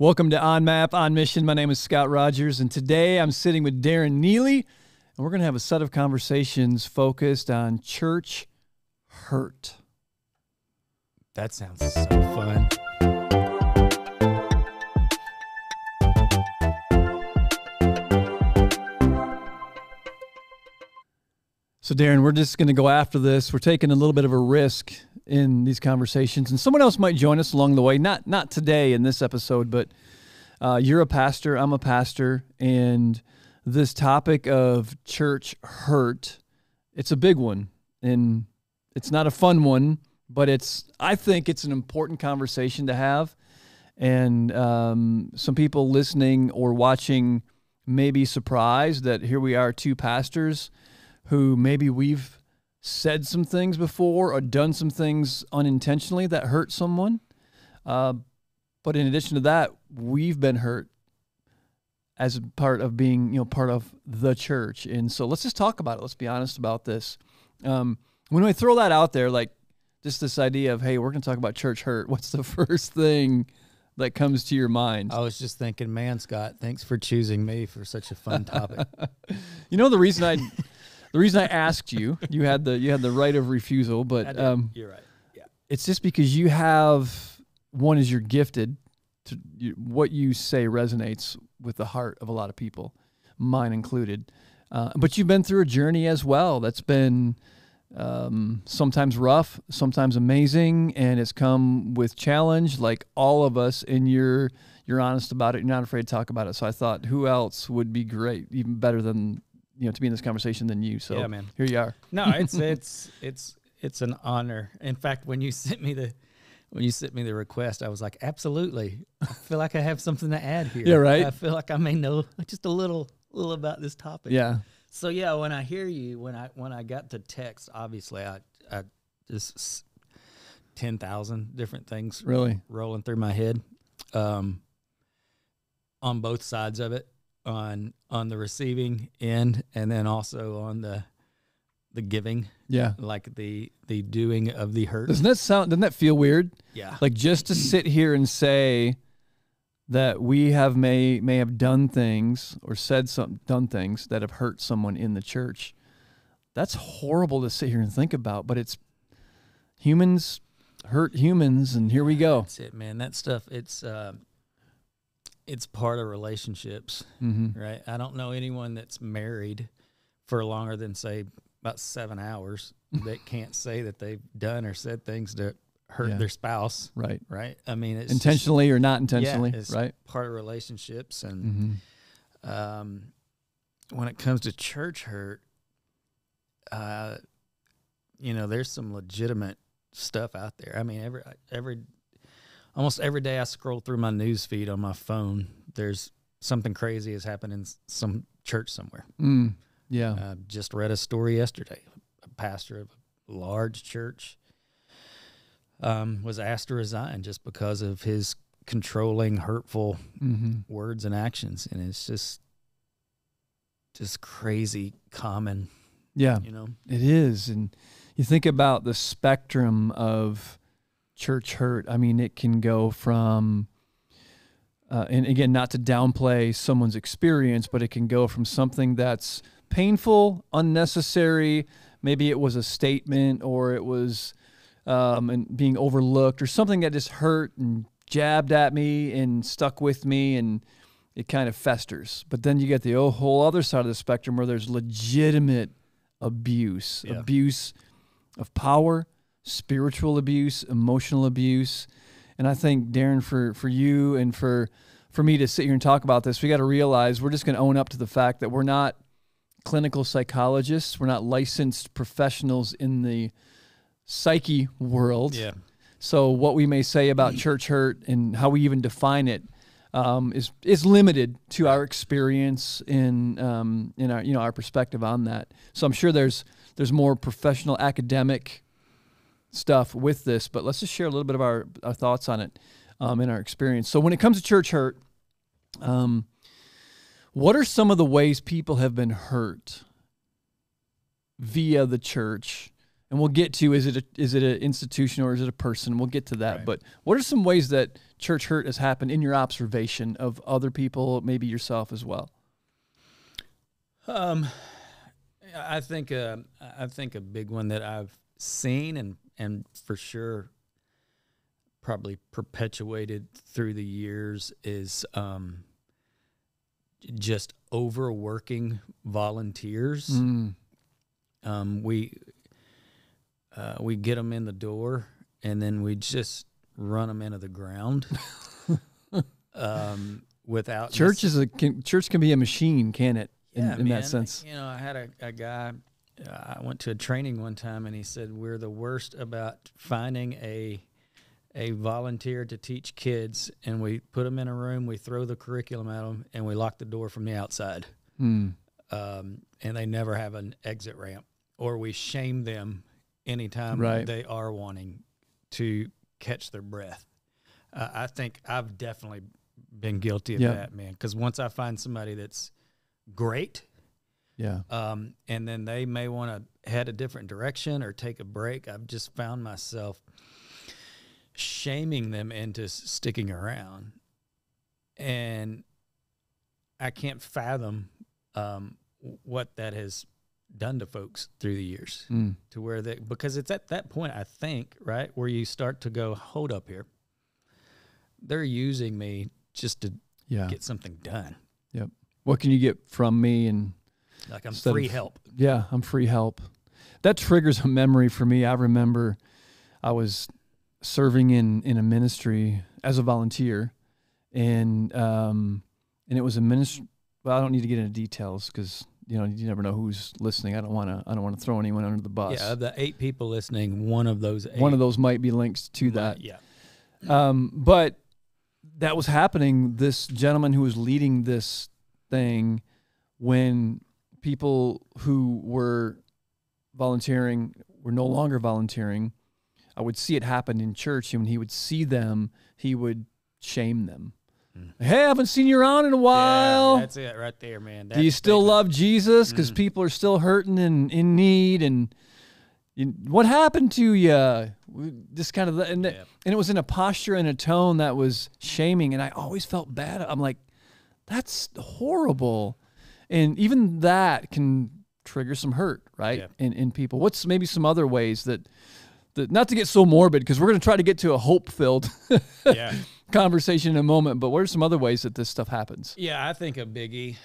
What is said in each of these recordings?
Welcome to On Map, On Mission. My name is Scott Rodgers, and today I'm sitting with Daren Neely, and we're going to have a set of conversations focused on church hurt. That sounds so fun. So, Daren, we're just going to go after this. We're taking a little bit of a risk in these conversations, and someone else might join us along the way. Not today in this episode, but you're a pastor, I'm a pastor, and this topic of church hurt, it's a big one, and it's not a fun one, but I think it's an important conversation to have, and some people listening or watching may be surprised that here we are, two pastors who maybe we've said some things before or done some things unintentionally that hurt someone. But in addition to that, we've been hurt as a part of being, part of the church. And so let's just talk about it. Let's be honest about this. When we throw that out there, like just this idea of, hey, we're going to talk about church hurt, what's the first thing that comes to your mind? I was just thinking, man, Scott, thanks for choosing me for such a fun topic. The reason I asked you, you had the right of refusal, but you're right. Yeah, it's just because you have one is you're gifted to what you say resonates with the heart of a lot of people, mine included. But you've been through a journey as well that's been sometimes rough, sometimes amazing, and it's come with challenge, like all of us. And you're honest about it. You're not afraid to talk about it. So I thought, who else would be great, even better than to be in this conversation than you. So yeah, man. Here you are. No, it's an honor. In fact, when you sent me the request, I was like, absolutely. I feel like I have something to add here. Yeah, right. I feel like I may know just a little about this topic. Yeah. So yeah, when I hear you, when I got to text, obviously I just 10,000 different things really rolling through my head, on both sides of it. On the receiving end, and then also on the giving, like the doing of the hurt. Doesn't that feel weird? Yeah, like just to sit here and say that we may have done things or done things that have hurt someone in the church. That's horrible to sit here and think about, but it's humans hurt humans, and here we go. That's it, man. That stuff, it's part of relationships, right? I don't know anyone that's married for longer than, say, about 7 hours that can't say that they've done or said things that hurt their spouse. Right. Right. I mean, it's intentionally or not intentionally, it's right? part of relationships. And when it comes to church hurt, there's some legitimate stuff out there. I mean, almost every day I scroll through my news feed on my phone, there's something crazy has happened in some church somewhere. Just read a story yesterday. A pastor of a large church was asked to resign just because of his controlling, hurtful words and actions. And it's just crazy common. Yeah, it is. And you think about the spectrum of church hurt. I mean, it can go from, and again, not to downplay someone's experience, but it can go from something that's painful, unnecessary. Maybe it was a statement, or it was and being overlooked, or something that just hurt and jabbed at me and stuck with me, and it kind of festers. But then you get the whole other side of the spectrum where there's legitimate abuse of power, spiritual abuse, emotional abuse. And I think, Daren, for you and for me to sit here and talk about this, we got to realize we're just going to own up to the fact that we're not clinical psychologists. We're not licensed professionals in the psyche world. Yeah. So what we may say about church hurt and how we even define it is limited to our experience in our our perspective on that. So I'm sure there's more professional academic stuff with this, but let's just share a little bit of our thoughts on it in our experience. So when it comes to church hurt, what are some of the ways people have been hurt via the church and we'll get to, is it an institution or is it a person? We'll get to that. Right. But what are some ways that church hurt has happened in your observation of other people, maybe yourself as well? I think a big one that I've seen and for sure probably perpetuated through the years is just overworking volunteers. We get them in the door and then we just run them into the ground. Without church can be a machine, can it? In that sense, I had a guy. I went to a training one time, and he said we're the worst about finding a volunteer to teach kids, and we put them in a room, we throw the curriculum at them, and we lock the door from the outside. And they never have an exit ramp, or we shame them anytime they are wanting to catch their breath. I think I've definitely been guilty of that, man. Because once I find somebody that's great, and then they may want to head a different direction or take a break, I've just found myself shaming them into sticking around, and I can't fathom what that has done to folks through the years, to where because it's at that point, I think, right, where you start to go, hold up here, they're using me just to get something done. Yep. What can you get from me? And like I'm free help. Yeah, I'm free help. That triggers a memory for me. I remember I was serving in a ministry as a volunteer, and it was a ministry. Well, I don't need to get into details because you never know who's listening. I don't want to throw anyone under the bus. Yeah, of the 8 people listening, one of those might be linked to that. Yeah. But that was happening. This gentleman who was leading this thing, when people who were volunteering were no longer volunteering, I would see it happen in church, and when he would see them, he would shame them. Hey, I haven't seen you around in a while. Yeah, that's it right there, man. Do you still love Jesus? Because people are still hurting and in need, and what happened to you? Just kind of, and it was in a posture and a tone that was shaming, and I always felt bad. I'm like, that's horrible. And even that can trigger some hurt, right? In people. What's maybe some other ways that not to get so morbid, because we're going to try to get to a hope-filled conversation in a moment, but what are some other ways that this stuff happens? Yeah, I think a biggie,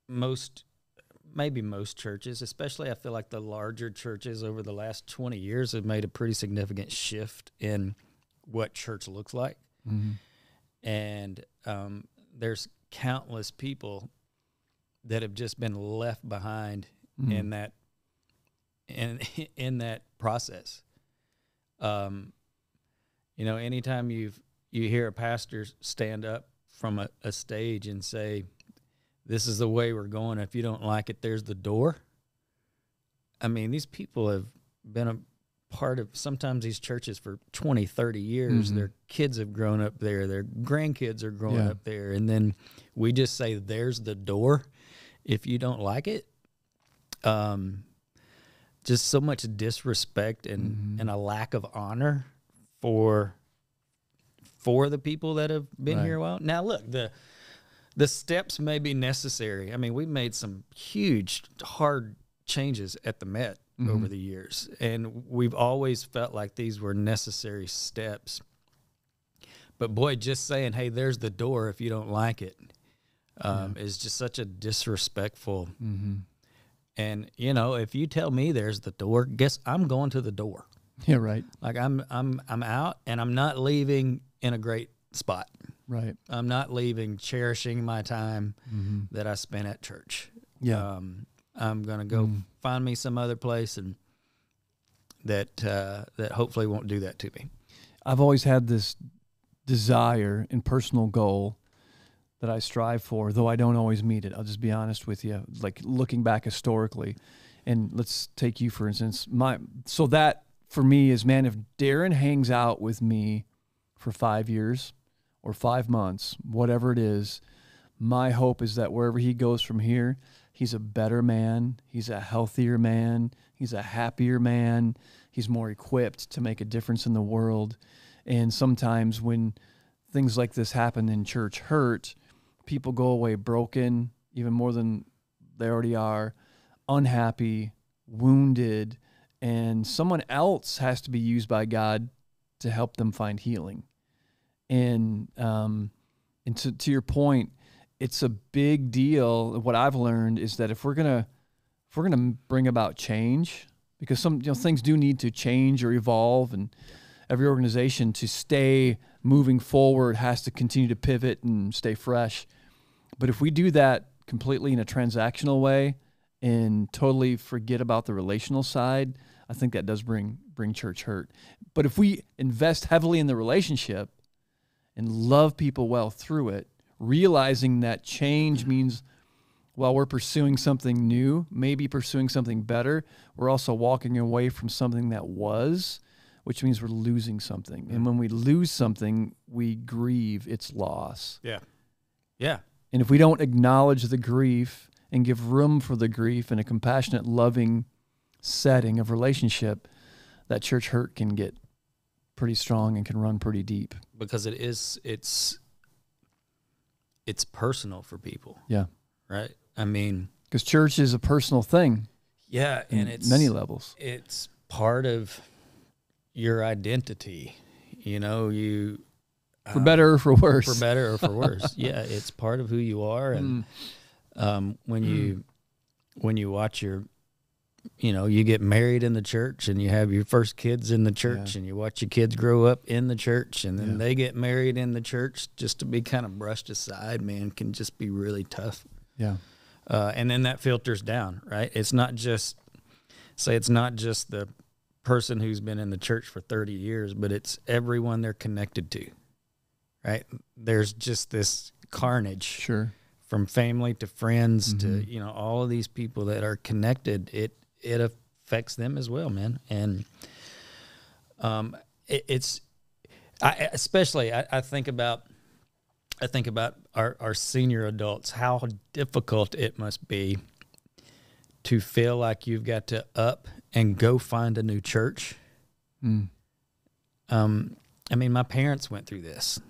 most churches, especially I feel like the larger churches over the last 20 years have made a pretty significant shift in what church looks like. And there's countless people that have just been left behind in that process. Anytime you hear a pastor stand up from a stage and say, this is the way we're going, if you don't like it, there's the door. I mean, these people have been a part of sometimes these churches for 20, 30 years. Their kids have grown up there. Their grandkids are growing up there. And then we just say, there's the door if you don't like it. Just so much disrespect and a lack of honor for the people that have been here a while. Now, look, the steps may be necessary. I mean, we've made some huge, hard changes at the Met over the years, and we've always felt like these were necessary steps. But boy, just saying, hey, there's the door if you don't like it, is just such a disrespectful. And if you tell me there's the door, guess I'm going to the door. Yeah, right. Like I'm out, and I'm not leaving in a great spot. Right. I'm not leaving cherishing my time that I spent at church. Yeah. I'm gonna go find me some other place, and that hopefully won't do that to me. I've always had this desire and personal goal that I strive for, though I don't always meet it. I'll just be honest with you. Like looking back historically, and let's take you for instance. So that for me is, man, if Daren hangs out with me for 5 years or 5 months, whatever it is, my hope is that wherever he goes from here, he's a better man, he's a healthier man, he's a happier man, he's more equipped to make a difference in the world. And sometimes when things like this happen in church hurt, people go away broken, even more than they already are, unhappy, wounded, and someone else has to be used by God to help them find healing. And to your point, it's a big deal. What I've learned is that if we're gonna bring about change, because some things do need to change or evolve, and every organization to stay moving forward has to continue to pivot and stay fresh. But if we do that completely in a transactional way and totally forget about the relational side, I think that does bring church hurt. But if we invest heavily in the relationship and love people well through it, realizing that change means while we're pursuing something new, maybe pursuing something better, we're also walking away from something that was, which means we're losing something. And when we lose something, we grieve its loss. Yeah. Yeah. And if we don't acknowledge the grief and give room for the grief in a compassionate, loving setting of relationship, that church hurt can get pretty strong and can run pretty deep. Because it's personal for people. Yeah. Right? I mean, because church is a personal thing. Yeah, and it's many levels. It's part of your identity. For better or for worse. For better or for worse. Yeah, it's part of who you are. And when you watch you get married in the church and you have your first kids in the church, and you watch your kids grow up in the church, and then they get married in the church, just to be kind of brushed aside, man, can just be really tough. Yeah. And then that filters down, right? It's not just the person who's been in the church for 30 years, but it's everyone they're connected to, right? There's just this carnage. Sure. From family to friends to, all of these people that are connected, it affects them as well, man. And I think about our senior adults, how difficult it must be to feel like you've got to up and go find a new church. I mean, my parents went through this.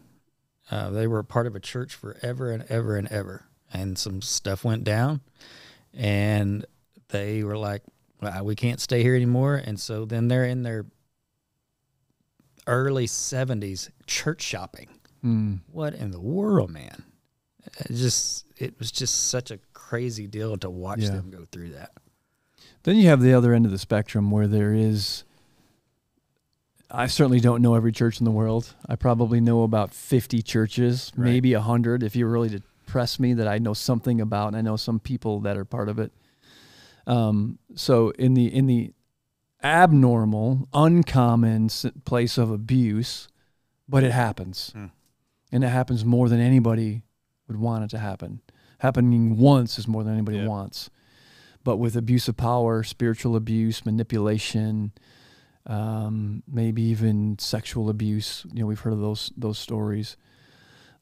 They were a part of a church forever and ever and ever. And some stuff went down, and they were like, well, we can't stay here anymore. And so then they're in their early 70s church shopping. What in the world, man? It was just such a crazy deal to watch them go through that. Then you have the other end of the spectrum where I certainly don't know every church in the world. I probably know about 50 churches, maybe 100 if you were really to press me that I know something about, and I know some people that are part of it. So in the abnormal, uncommon place of abuse, but it happens. And it happens more than anybody would want it to happen. Happening once is more than anybody wants. But with abuse of power, spiritual abuse, manipulation, maybe even sexual abuse, we've heard of those stories.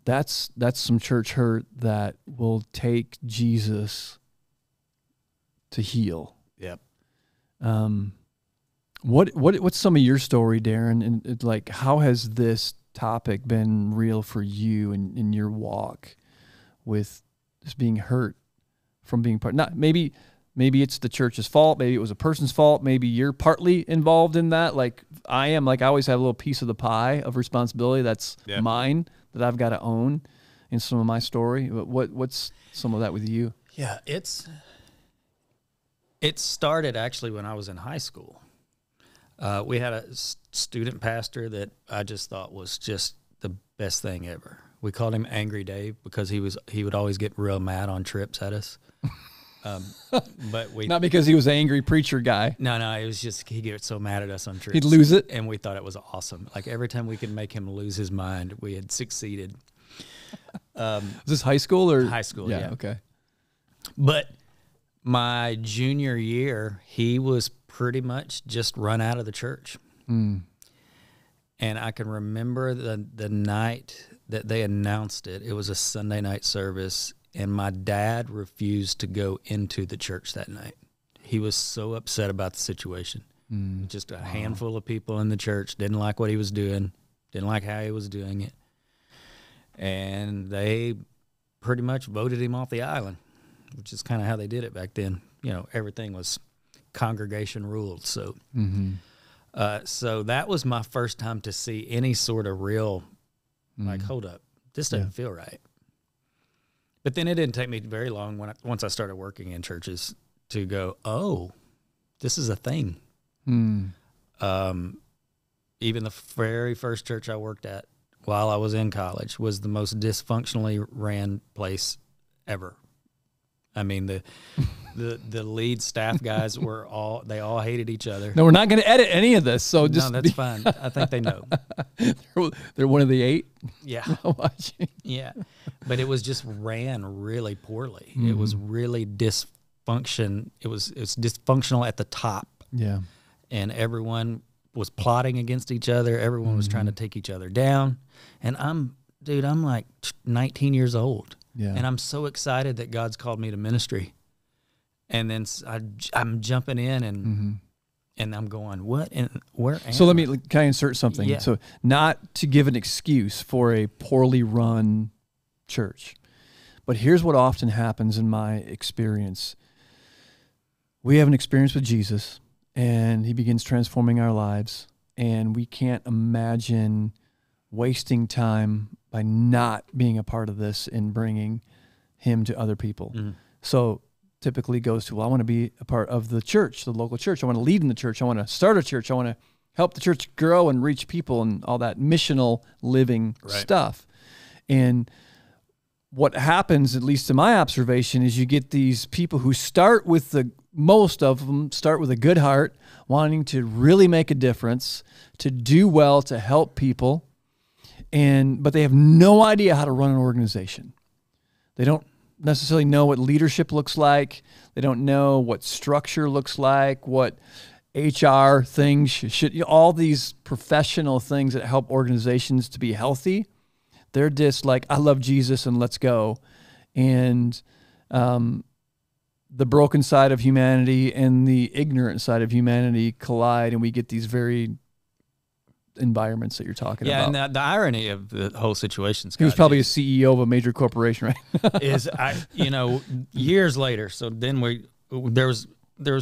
That's some church hurt that will take Jesus to heal. Yep. What's some of your story, Daren? And like, how has this topic been real for you in your walk with just being hurt from being part? Not maybe it's the church's fault. Maybe it was a person's fault. Maybe you're partly involved in that. Like I am. Like I always have a little piece of the pie of responsibility that's mine that I've got to own in some of my story. But what's some of that with you? Yeah, it started actually when I was in high school. We had a student pastor that I just thought was just the best thing ever. We called him Angry Dave because he would always get real mad on trips at us. But not because he was an angry preacher guy. No, it was just he'd get so mad at us on trips. He'd lose it, and we thought it was awesome. Like every time we could make him lose his mind, we had succeeded. Was this high school or high school? Yeah. Okay. But my junior year, he was pretty much just run out of the church. And I can remember the night that they announced it. It was a Sunday night service. and my dad refused to go into the church that night. He was so upset about the situation. Just a handful of people in the church didn't like what he was doing, didn't like how he was doing it, and they pretty much voted him off the island, which is kind of how they did it back then. You know, everything was congregation ruled. So, so that was my first time to see any sort of real, like, hold up, this doesn't feel right. But then it didn't take me very long once I started working in churches to go, oh, this is a thing. Even the very first church I worked at while I was in college was the most dysfunctionally ran place ever. I mean, the lead staff guys they all hated each other. No, we're not going to edit any of this, so just no, that's fine. I think they know. They're one of the 8. Yeah, watching. Yeah, but it was just ran really poorly. It was really dysfunction. It was dysfunctional at the top. Yeah, and everyone was plotting against each other. Everyone was trying to take each other down. And I'm like 19 years old. Yeah. And I'm so excited that God's called me to ministry. And then I'm jumping in and I'm going, what? And where am So can I insert something? Yeah. So not to give an excuse for a poorly run church, but here's what often happens in my experience. We have an experience with Jesus, and he begins transforming our lives, and we can't imagine wasting time by not being a part of this and bringing him to other people. So typically goes to, well, I want to be a part of the church, the local church. I want to lead in the church. I want to start a church. I want to help the church grow and reach people and all that missional living stuff. And what happens, at least in my observation, is you get these people who most of them start with a good heart, wanting to really make a difference, to do well, to help people, but they have no idea how to run an organization. They don't necessarily know what leadership looks like. They don't know what structure looks like, what HR things should all these professional things that help organizations to be healthy. They're just like, I love Jesus and let's go. And the broken side of humanity and the ignorant side of humanity collide, and we get these very environments that you're talking about. Yeah, and the irony of the whole situation, Scott, he was probably a CEO of a major corporation, right? is years later. So then there was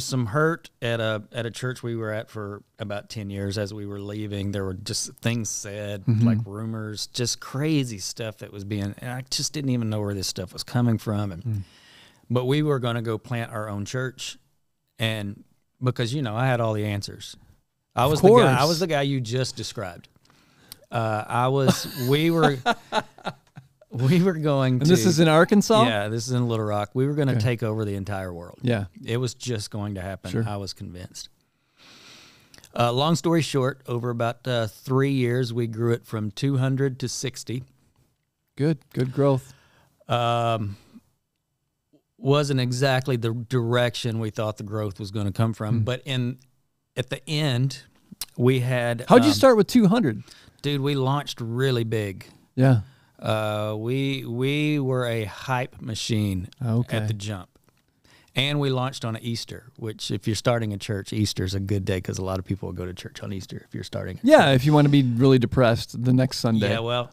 some hurt at a church we were at for about 10 years. As we were leaving, there were just things said, like rumors, just crazy stuff that was and I just didn't even know where this stuff was coming from. But we were going to go plant our own church, and because I had all the answers. I was the guy you just described. We were going to. And this is in Arkansas? Yeah, this is in Little Rock. We were going to take over the entire world. Yeah. It was just going to happen. Sure. I was convinced. Long story short, over about 3 years, we grew it from 200 to 60. Good growth. Wasn't exactly the direction we thought the growth was going to come from, but at the end, we had. How'd you start with 200? Dude, we launched really big. Yeah. We were a hype machine at the jump. And we launched on Easter, which if you're starting a church, Easter's a good day because a lot of people will go to church on Easter if you're starting. If you want to be really depressed the next Sunday. Yeah, well,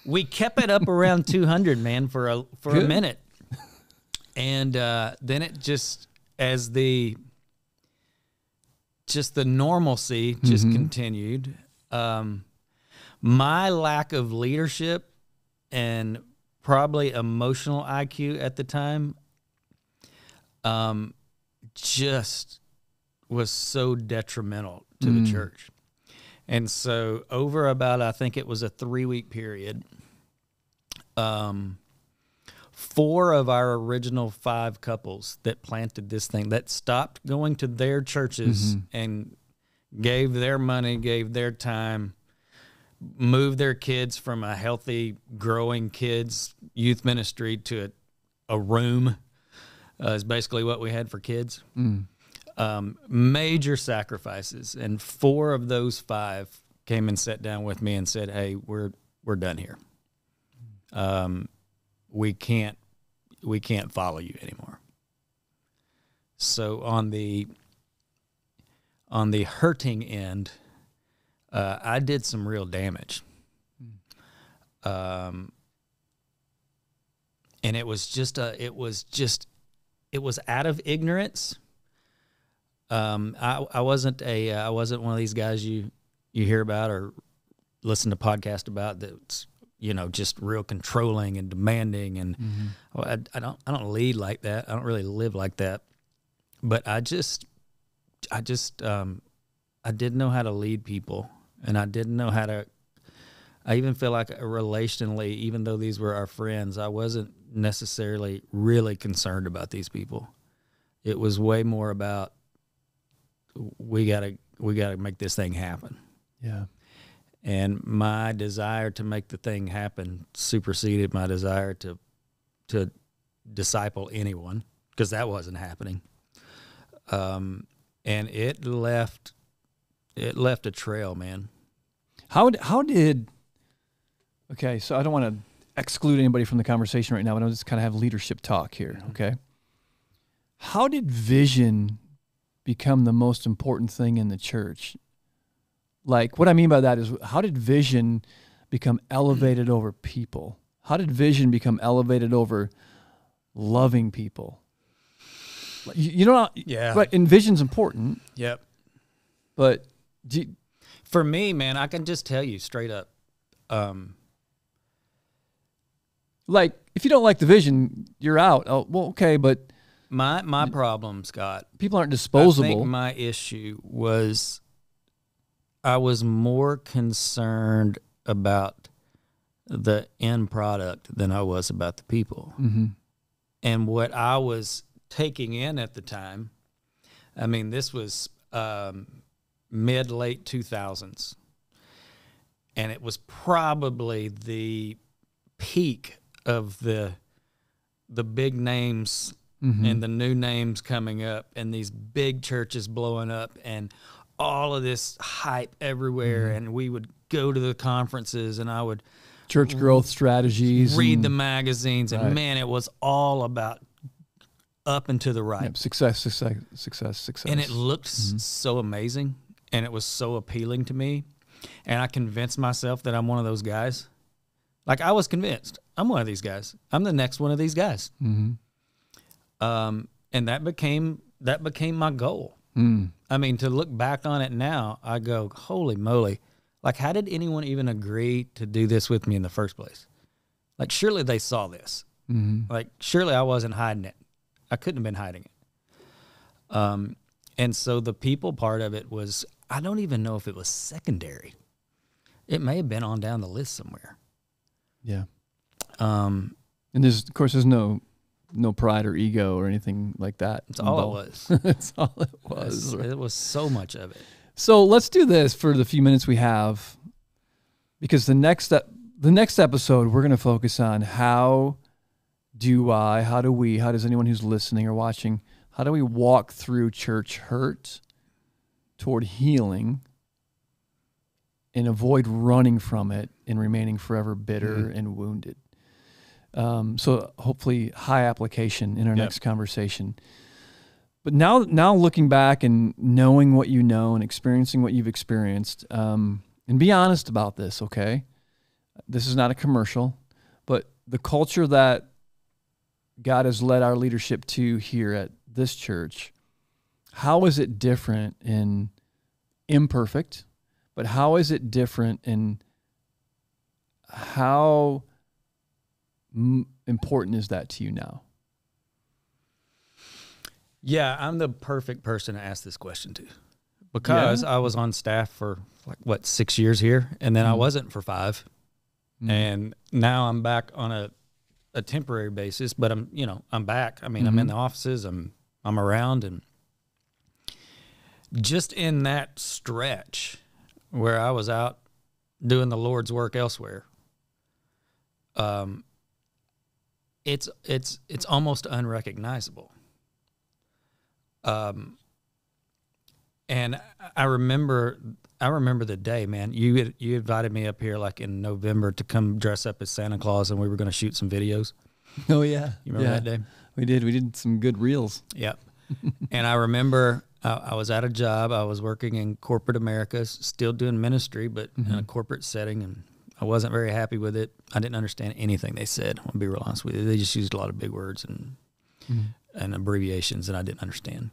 we kept it up around 200, man, for a minute. And then it just, as the normalcy just continued. My lack of leadership and probably emotional IQ at the time just was so detrimental to the church. And so over about, I think it was a 3-week period, 4 of our original 5 couples that planted this thing, that stopped going to their churches and gave their money, gave their time, moved their kids from a healthy, growing kids youth ministry to a room, is basically what we had for kids. Major sacrifices. And 4 of those 5 came and sat down with me and said, hey, we're done here. We can't, we can't follow you anymore. So on the hurting end, I did some real damage. And it was out of ignorance. I wasn't one of these guys you hear about or listen to podcasts about that's, just real controlling and demanding. And I don't lead like that. I don't really live like that. But I didn't know how to lead people, and I didn't know how to. I even feel like relationally, even though these were our friends, I wasn't necessarily really concerned about these people. It was way more about we gotta make this thing happen. Yeah. And my desire to make the thing happen superseded my desire to disciple anyone, because that wasn't happening. And it left a trail, man. How did okay, so I don't want to exclude anybody from the conversation right now, but I'll just kind of have leadership talk here, okay? How did vision become the most important thing in the church? Like, what I mean by that is, how did vision become elevated over people? How did vision become elevated over loving people? Yeah. But and vision's important. Yep. But for me, man, I can just tell you straight up. Like, if you don't like the vision, you're out. Oh, well, okay, but my problem, Scott, people aren't disposable. I think my issue was I was more concerned about the end product than I was about the people. Mm-hmm. And what I was taking in at the time, I mean, this was mid-late 2000s. And it was probably the peak of the big names and the new names coming up and these big churches blowing up and all of this hype everywhere. And we would go to the conferences and I would church growth strategies, read the magazines, and man, it was all about up and to the right. Yep, success. And it looked so amazing, and it was so appealing to me. And I convinced myself that I'm one of those guys. Like, I was convinced I'm one of these guys. I'm the next one of these guys. Mm-hmm. And that became my goal. I mean, to look back on it now, I go, holy moly. Like, how did anyone even agree to do this with me in the first place? Like, surely they saw this. Like, surely I wasn't hiding it. I couldn't have been hiding it. And so the people part of it was, I don't even know if it was secondary. It may have been on down the list somewhere. Yeah. And there's no pride or ego or anything like that. That's all it was. That's all it was. It was so much of it. So let's do this for the few minutes we have, because the next episode, we're going to focus on how does anyone who's listening or watching, how do we walk through church hurt toward healing and avoid running from it and remaining forever bitter and wounded? So hopefully high application in our next conversation. But now looking back and knowing what you know and experiencing what you've experienced, and be honest about this, okay? This is not a commercial, but the culture that God has led our leadership to here at this church, how is it different and imperfect, but how is it different and how important is that to you now? Yeah, I'm the perfect person to ask this question to, because I was on staff for 6 years here, and then I wasn't for 5, and now I'm back on a temporary basis. But I'm back. I mean, I'm in the offices. I'm around, and just in that stretch where I was out doing the Lord's work elsewhere, it's almost unrecognizable. And I remember the day, man. You invited me up here like in November to come dress up as Santa Claus, and we were going to shoot some videos. Oh, yeah. You remember that day? We did. We did some good reels. Yep. And I remember I was at a job. I was working in corporate America, still doing ministry, but in a corporate setting, and I wasn't very happy with it. I didn't understand anything they said. I'll be real honest with you. They just used a lot of big words and abbreviations that I didn't understand.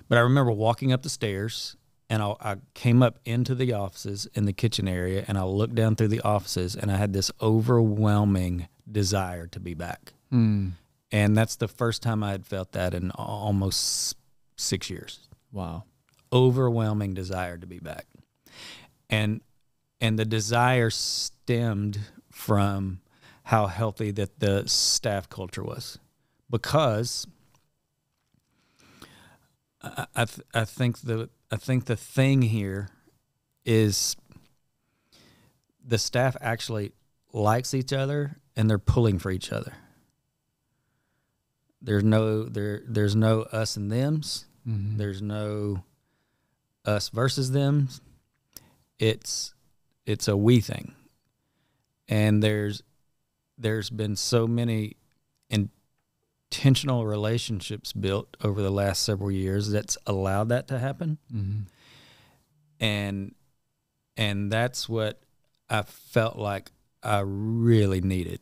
But I remember walking up the stairs, and I came up into the offices in the kitchen area, and I looked down through the offices, and I had this overwhelming desire to be back. And that's the first time I had felt that in almost 6 years. Wow. Overwhelming desire to be back. And the desire stemmed from how healthy that the staff culture was. Because I think the thing here is the staff actually likes each other and they're pulling for each other. There's no us and thems. There's no us versus them. It's a we thing. And there's been so many intentional relationships built over the last several years that's allowed that to happen. And that's what I felt like I really needed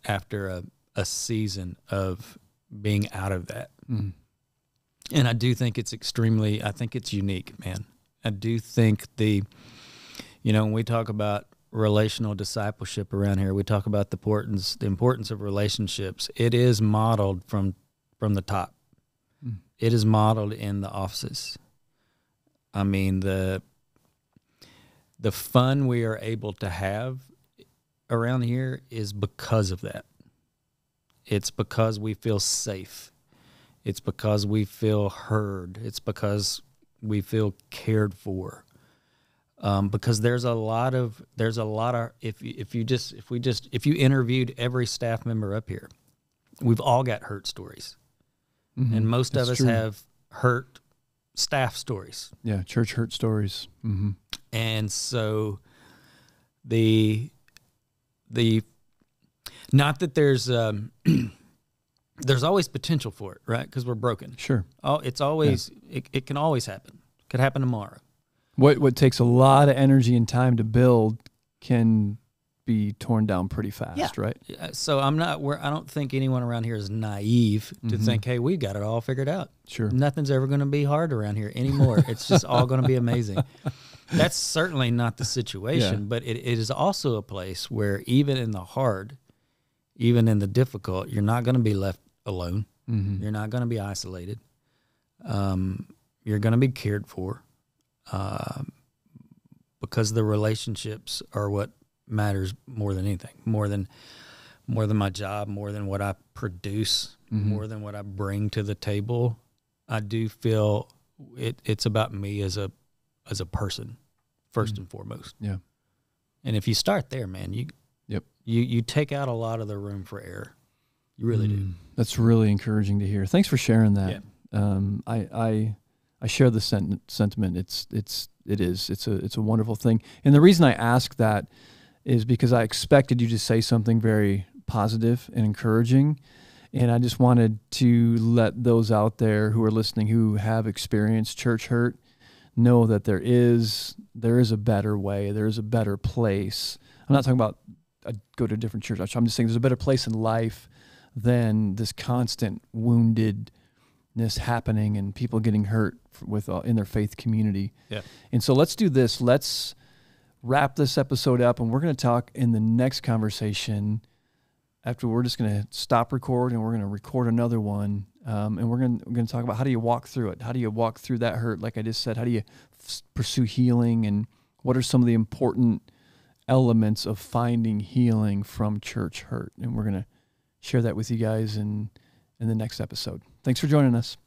after a season of being out of that. And I do think it's I think it's unique, man. I do think when we talk about relational discipleship around here, we talk about the importance of relationships. It is modeled from the top. It is modeled in the offices. I mean, the fun we are able to have around here is because of that. It's because we feel safe. It's because we feel heard. It's because we feel cared for. Because there's a lot of if you interviewed every staff member up here, we've all got hurt stories, and most of us have hurt staff stories. Yeah, church hurt stories. And so the not that there's always potential for it, right? Because we're broken. Sure. It's always it can always happen. Could happen tomorrow. What takes a lot of energy and time to build can be torn down pretty fast, right? So I don't think anyone around here is naive to think, hey, we got it all figured out. Sure. Nothing's ever going to be hard around here anymore. It's just all going to be amazing. That's certainly not the situation, but it is also a place where even in the hard, even in the difficult, you're not going to be left alone. You're not going to be isolated. You're going to be cared for. Because the relationships are what matters more than anything, more than my job, more than what I produce, more than what I bring to the table. I do feel it's about me as a person, first and foremost. Yeah. And if you start there, man, you take out a lot of the room for error. You really do. That's really encouraging to hear. Thanks for sharing that. Yeah. I share the sentiment. It's a wonderful thing. And the reason I ask that is because I expected you to say something very positive and encouraging. And I just wanted to let those out there who are listening who have experienced church hurt know that there is a better way. There is a better place. I'm not talking about go to a different church. I'm just saying there's a better place in life than this constant woundedness happening and people getting hurt in their faith community. Yeah. And so let's do this. Let's wrap this episode up, and we're going to talk in the next conversation. After we're just going to stop record, and we're going to record another one, and we're going to talk about how do you walk through it? How do you walk through that hurt? Like I just said, how do you pursue healing, and what are some of the important elements of finding healing from church hurt? And we're going to share that with you guys in the next episode. Thanks for joining us.